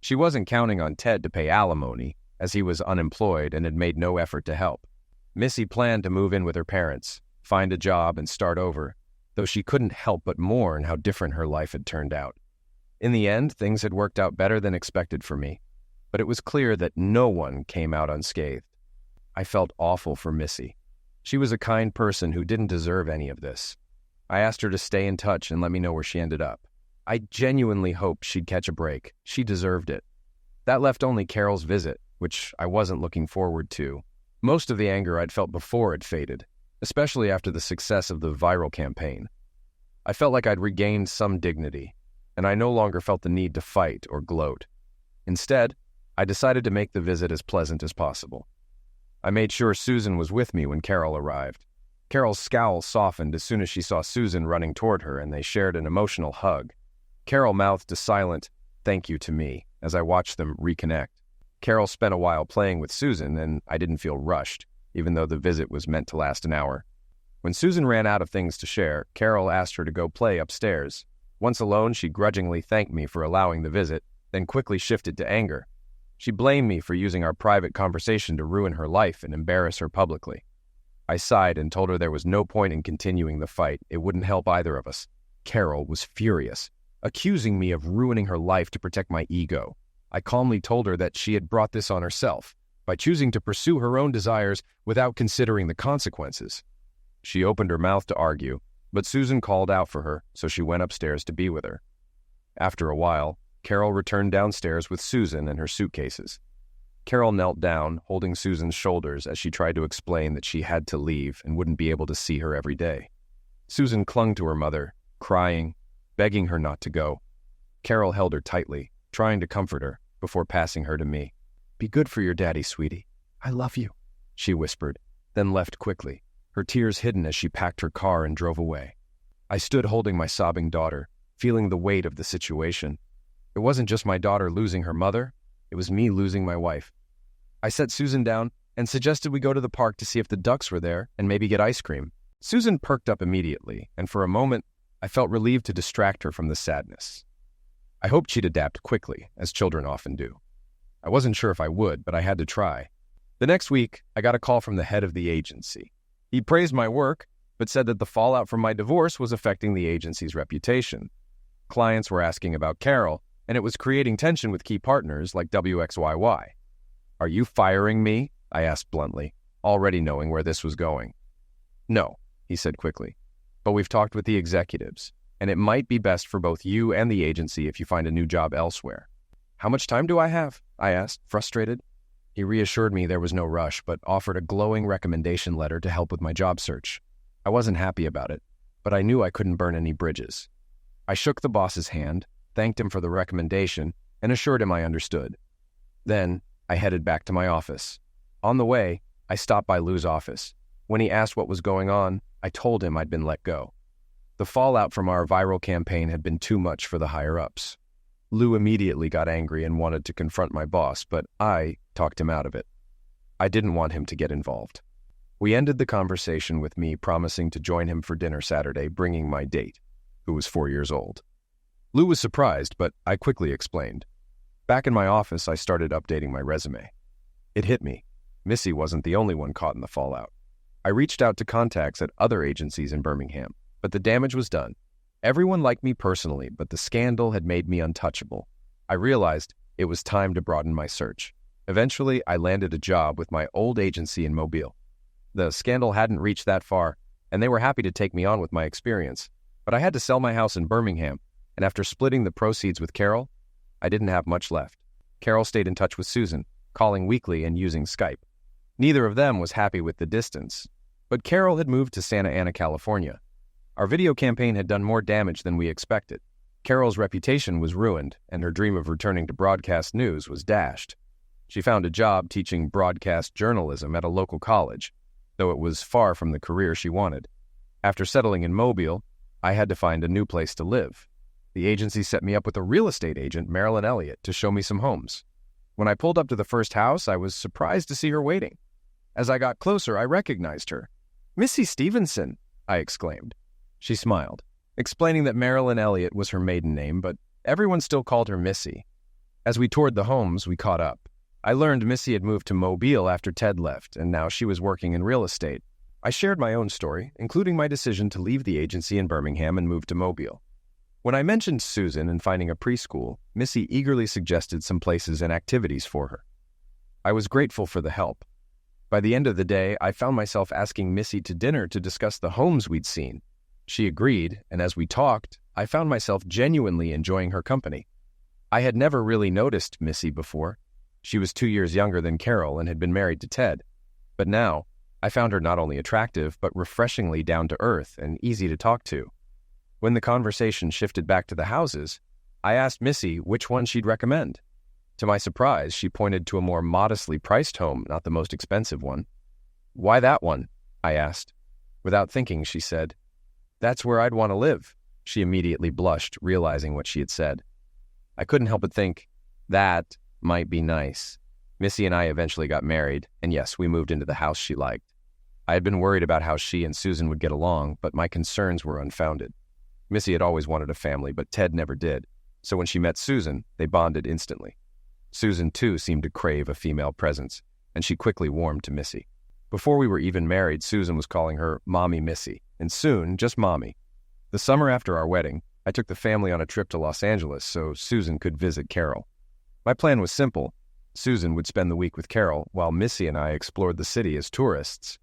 She wasn't counting on Ted to pay alimony, as he was unemployed and had made no effort to help. Missy planned to move in with her parents, find a job, and start over, though she couldn't help but mourn how different her life had turned out. In the end, things had worked out better than expected for me, but it was clear that no one came out unscathed. I felt awful for Missy. She was a kind person who didn't deserve any of this. I asked her to stay in touch and let me know where she ended up. I genuinely hoped she'd catch a break. She deserved it. That left only Carol's visit, which I wasn't looking forward to. Most of the anger I'd felt before had faded, especially after the success of the viral campaign. I felt like I'd regained some dignity, and I no longer felt the need to fight or gloat. Instead, I decided to make the visit as pleasant as possible. I made sure Susan was with me when Carol arrived. Carol's scowl softened as soon as she saw Susan running toward her, and they shared an emotional hug. Carol mouthed a silent thank you to me as I watched them reconnect. Carol spent a while playing with Susan, and I didn't feel rushed, even though the visit was meant to last an hour. When Susan ran out of things to share, Carol asked her to go play upstairs. Once alone, she grudgingly thanked me for allowing the visit, then quickly shifted to anger. She blamed me for using our private conversation to ruin her life and embarrass her publicly. I sighed and told her there was no point in continuing the fight. It wouldn't help either of us. Carol was furious, accusing me of ruining her life to protect my ego. I calmly told her that she had brought this on herself by choosing to pursue her own desires without considering the consequences. She opened her mouth to argue, but Susan called out for her, so she went upstairs to be with her. After a while, Carol returned downstairs with Susan and her suitcases. Carol knelt down, holding Susan's shoulders as she tried to explain that she had to leave and wouldn't be able to see her every day. Susan clung to her mother, crying, begging her not to go. Carol held her tightly, trying to comfort her, before passing her to me. "Be good for your daddy, sweetie. I love you," she whispered, then left quickly, her tears hidden as she packed her car and drove away. I stood holding my sobbing daughter, feeling the weight of the situation. It wasn't just my daughter losing her mother, it was me losing my wife. I set Susan down and suggested we go to the park to see if the ducks were there and maybe get ice cream. Susan perked up immediately, and for a moment, I felt relieved to distract her from the sadness. I hoped she'd adapt quickly, as children often do. I wasn't sure if I would, but I had to try. The next week, I got a call from the head of the agency. He praised my work, but said that the fallout from my divorce was affecting the agency's reputation. Clients were asking about Carol, and it was creating tension with key partners like WXYY. "Are you firing me?" I asked bluntly, already knowing where this was going. "No," he said quickly, "but we've talked with the executives, and it might be best for both you and the agency if you find a new job elsewhere." "How much time do I have?" I asked, frustrated. He reassured me there was no rush, but offered a glowing recommendation letter to help with my job search. I wasn't happy about it, but I knew I couldn't burn any bridges. I shook the boss's hand, thanked him for the recommendation, and assured him I understood. Then, I headed back to my office. On the way, I stopped by Lou's office. When he asked what was going on, I told him I'd been let go. The fallout from our viral campaign had been too much for the higher-ups. Lou immediately got angry and wanted to confront my boss, but I talked him out of it. I didn't want him to get involved. We ended the conversation with me promising to join him for dinner Saturday, bringing my date, who was 4 years old. Lou was surprised, but I quickly explained. Back in my office, I started updating my resume. It hit me. Missy wasn't the only one caught in the fallout. I reached out to contacts at other agencies in Birmingham, but the damage was done. Everyone liked me personally, but the scandal had made me untouchable. I realized it was time to broaden my search. Eventually, I landed a job with my old agency in Mobile. The scandal hadn't reached that far, and they were happy to take me on with my experience. But I had to sell my house in Birmingham, and after splitting the proceeds with Carol, I didn't have much left. Carol stayed in touch with Susan, calling weekly and using Skype. Neither of them was happy with the distance, but Carol had moved to Santa Ana, California. Our video campaign had done more damage than we expected. Carol's reputation was ruined, and her dream of returning to broadcast news was dashed. She found a job teaching broadcast journalism at a local college, though it was far from the career she wanted. After settling in Mobile, I had to find a new place to live. The agency set me up with a real estate agent, Marilyn Elliott, to show me some homes. When I pulled up to the first house, I was surprised to see her waiting. As I got closer, I recognized her. "Missy Stevenson," I exclaimed. She smiled, explaining that Marilyn Elliott was her maiden name, but everyone still called her Missy. As we toured the homes, we caught up. I learned Missy had moved to Mobile after Ted left, and now she was working in real estate. I shared my own story, including my decision to leave the agency in Birmingham and move to Mobile. When I mentioned Susan and finding a preschool, Missy eagerly suggested some places and activities for her. I was grateful for the help. By the end of the day, I found myself asking Missy to dinner to discuss the homes we'd seen. She agreed, and as we talked, I found myself genuinely enjoying her company. I had never really noticed Missy before. She was 2 years younger than Carol and had been married to Ted. But now, I found her not only attractive, but refreshingly down-to-earth and easy to talk to. When the conversation shifted back to the houses, I asked Missy which one she'd recommend. To my surprise, she pointed to a more modestly priced home, not the most expensive one. "Why that one?" I asked. Without thinking, she said, "That's where I'd want to live." She immediately blushed, realizing what she had said. I couldn't help but think, that might be nice. Missy and I eventually got married, and yes, we moved into the house she liked. I had been worried about how she and Susan would get along, but my concerns were unfounded. Missy had always wanted a family, but Ted never did, so when she met Susan, they bonded instantly. Susan, too, seemed to crave a female presence, and she quickly warmed to Missy. Before we were even married, Susan was calling her Mommy Missy, and soon, just Mommy. The summer after our wedding, I took the family on a trip to Los Angeles so Susan could visit Carol. My plan was simple. Susan would spend the week with Carol, while Missy and I explored the city as tourists.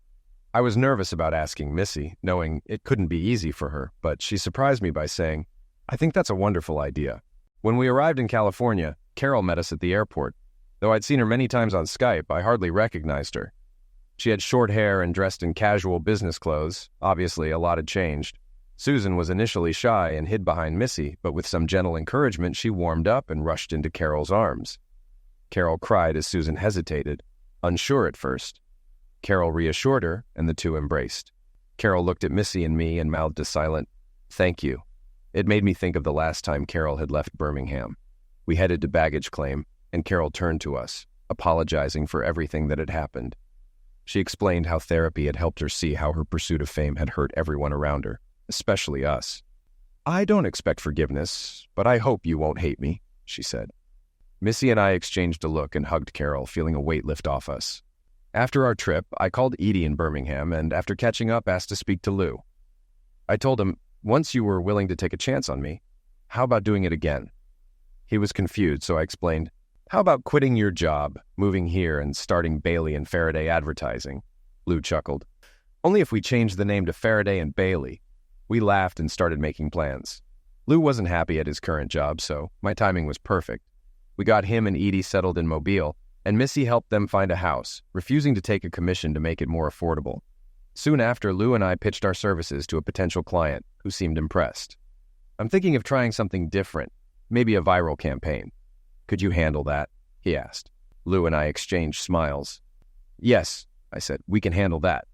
I was nervous about asking Missy, knowing it couldn't be easy for her, but she surprised me by saying, "I think that's a wonderful idea." When we arrived in California, Carol met us at the airport. Though I'd seen her many times on Skype, I hardly recognized her. She had short hair and dressed in casual business clothes. Obviously, a lot had changed. Susan was initially shy and hid behind Missy, but with some gentle encouragement, she warmed up and rushed into Carol's arms. Carol cried as Susan hesitated, unsure at first. Carol reassured her, and the two embraced. Carol looked at Missy and me and mouthed a silent, "Thank you." It made me think of the last time Carol had left Birmingham. We headed to baggage claim, and Carol turned to us, apologizing for everything that had happened. She explained how therapy had helped her see how her pursuit of fame had hurt everyone around her, especially us. "I don't expect forgiveness, but I hope you won't hate me," she said. Missy and I exchanged a look and hugged Carol, feeling a weight lift off us. After our trip, I called Edie in Birmingham and, after catching up, asked to speak to Lou. I told him, "Once you were willing to take a chance on me, how about doing it again?" He was confused, so I explained, "How about quitting your job, moving here, and starting Bailey and Faraday Advertising?" Lou chuckled. "Only if we changed the name to Faraday and Bailey." We laughed and started making plans. Lou wasn't happy at his current job, so my timing was perfect. We got him and Edie settled in Mobile, and Missy helped them find a house, refusing to take a commission to make it more affordable. Soon after, Lou and I pitched our services to a potential client, who seemed impressed. "I'm thinking of trying something different, maybe a viral campaign. Could you handle that?" he asked. Lou and I exchanged smiles. "Yes," I said, "we can handle that."